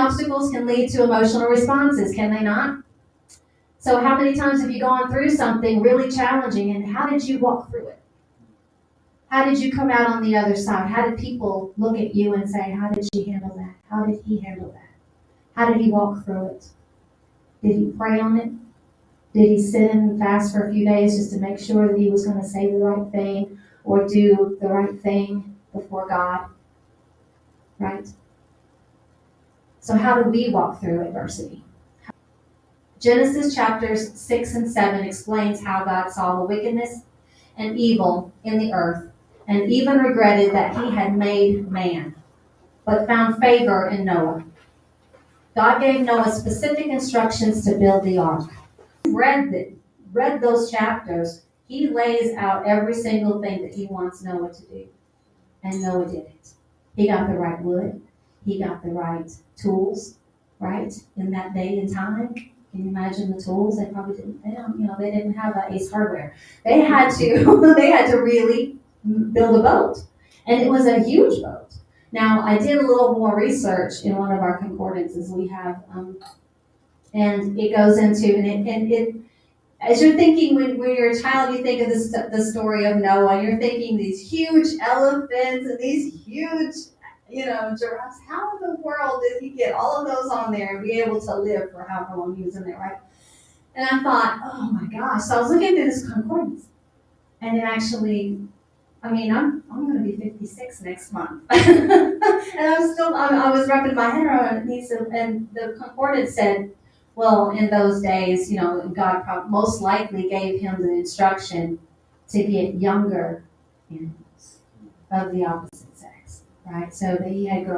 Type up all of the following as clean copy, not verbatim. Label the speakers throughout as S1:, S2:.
S1: obstacles can lead to emotional responses, can they not? So how many times have you gone through something really challenging, and how did you walk through it? How did you come out on the other side? How did people look at you and say, how did she handle that? How did he handle that? How did he walk through it? Did he pray on it? Did he sit and fast for a few days just to make sure that he was going to say the right thing or do the right thing before God? Right? So how do we walk through adversity? Genesis chapters 6 and 7 explains how God saw the wickedness and evil in the earth and even regretted that he had made man, but found favor in Noah. God gave Noah specific instructions to build the ark. Read those chapters, he lays out every single thing that he wants Noah to do. And Noah did it. He got the right wood. He got the right tools, right? In that day and time. Can you imagine the tools? They probably didn't, they didn't have Ace Hardware. They had to really build a boat. And it was a huge boat. Now, I did a little more research in one of our concordances we have, and it goes into, and it as you're thinking, when you're a child, you think of the story of Noah. You're thinking these huge elephants and these huge, giraffes. How in the world did he get all of those on there and be able to live for however long he was in there, right? And I thought, oh my gosh. So I was looking through this concordance, and it actually, I'm going to be 56 next month. And I was wrapping my head around it, and the concordance said, well, in those days, God most likely gave him the instruction to get younger animals of the opposite sex, right? So that he had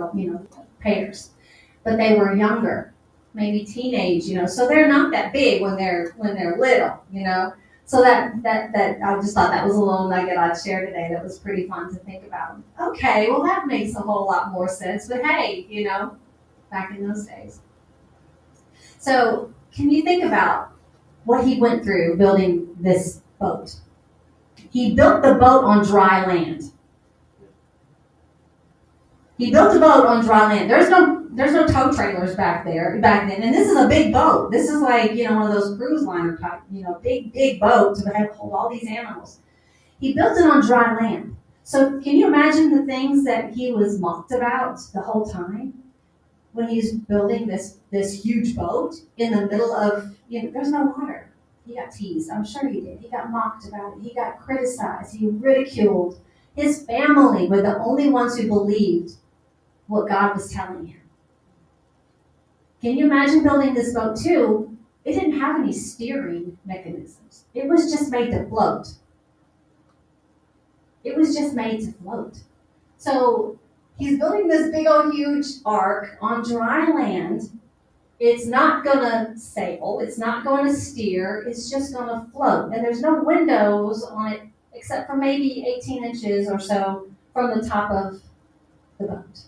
S1: pairs, but they were younger, maybe teenage, so they're not that big when they're little, So that I just thought that was a little nugget I'd share today that was pretty fun to think about. Okay, well that makes a whole lot more sense, but hey, back in those days. So can you think about what he went through building this boat? He built the boat on dry land. He built a boat on dry land. There's no tow trailers back then, and this is a big boat. This is like one of those cruise liner type, big boat to hold all these animals. He built it on dry land. So can you imagine the things that he was mocked about the whole time when he's building this huge boat in the middle of there's no water? He got teased. I'm sure he did. He got mocked about it. He got criticized. He ridiculed. His family were the only ones who believed what God was telling him. Can you imagine building this boat too? It didn't have any steering mechanisms. It was just made to float. It was just made to float. So he's building this big old huge ark on dry land. It's not going to sail. It's not going to steer. It's just going to float. And there's no windows on it except for maybe 18 inches or so from the top of the boat.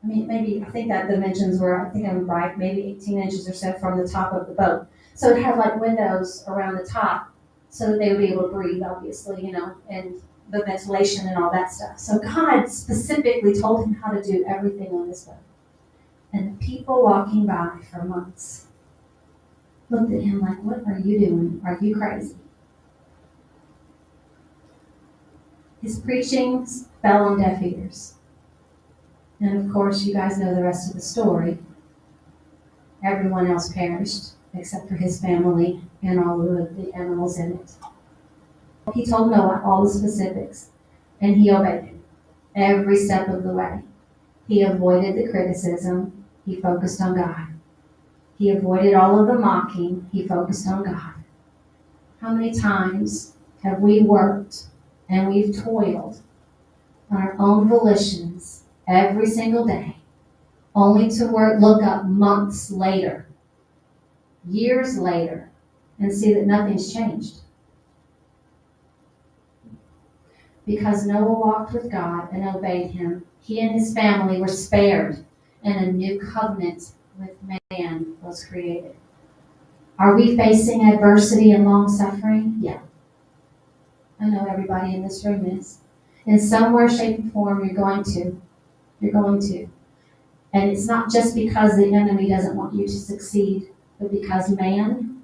S1: I think that dimensions were, I'm right, maybe 18 inches or so from the top of the boat. So it had like windows around the top so that they would be able to breathe, obviously, and the ventilation and all that stuff. So God specifically told him how to do everything on this boat. And the people walking by for months looked at him like, what are you doing? Are you crazy? His preachings fell on deaf ears. And of course, you guys know the rest of the story. Everyone else perished except for his family and all of the animals in it. He told Noah all the specifics, and he obeyed him every step of the way. He avoided the criticism. He focused on God. He avoided all of the mocking. He focused on God. How many times have we worked and we've toiled on our own volitions every single day, only to look up months later, years later, and see that nothing's changed? Because Noah walked with God and obeyed him, he and his family were spared, and a new covenant with man was created. Are we facing adversity and long suffering? Yeah. I know everybody in this room is. In some way, shape, or form, you're going to. And it's not just because the enemy doesn't want you to succeed, but because man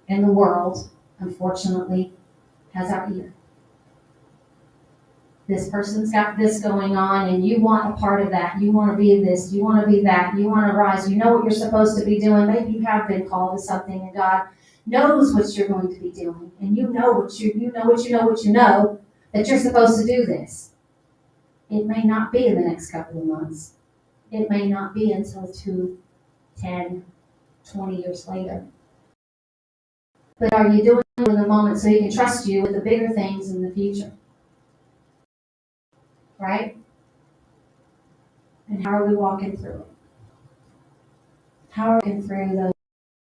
S1: and the world, unfortunately, has our ear. This person's got this going on, and you want a part of that. You want to be this. You want to be that. You want to rise. You know what you're supposed to be doing. Maybe you have been called to something, and God knows what you're going to be doing, and you know that you're supposed to do this. It may not be in the next couple of months. It may not be until 2, 10, 20 years later. But are you doing it in the moment so He can trust you with the bigger things in the future? Right? And how are we walking through it? How are we walking through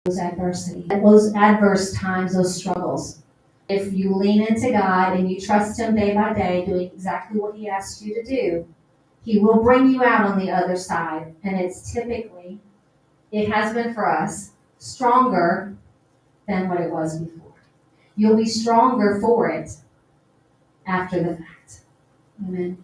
S1: those adversity, those adverse times, those struggles? If you lean into God and you trust Him day by day, doing exactly what He asks you to do, He will bring you out on the other side. And it's typically, it has been for us, stronger than what it was before. You'll be stronger for it after the fact. Amen.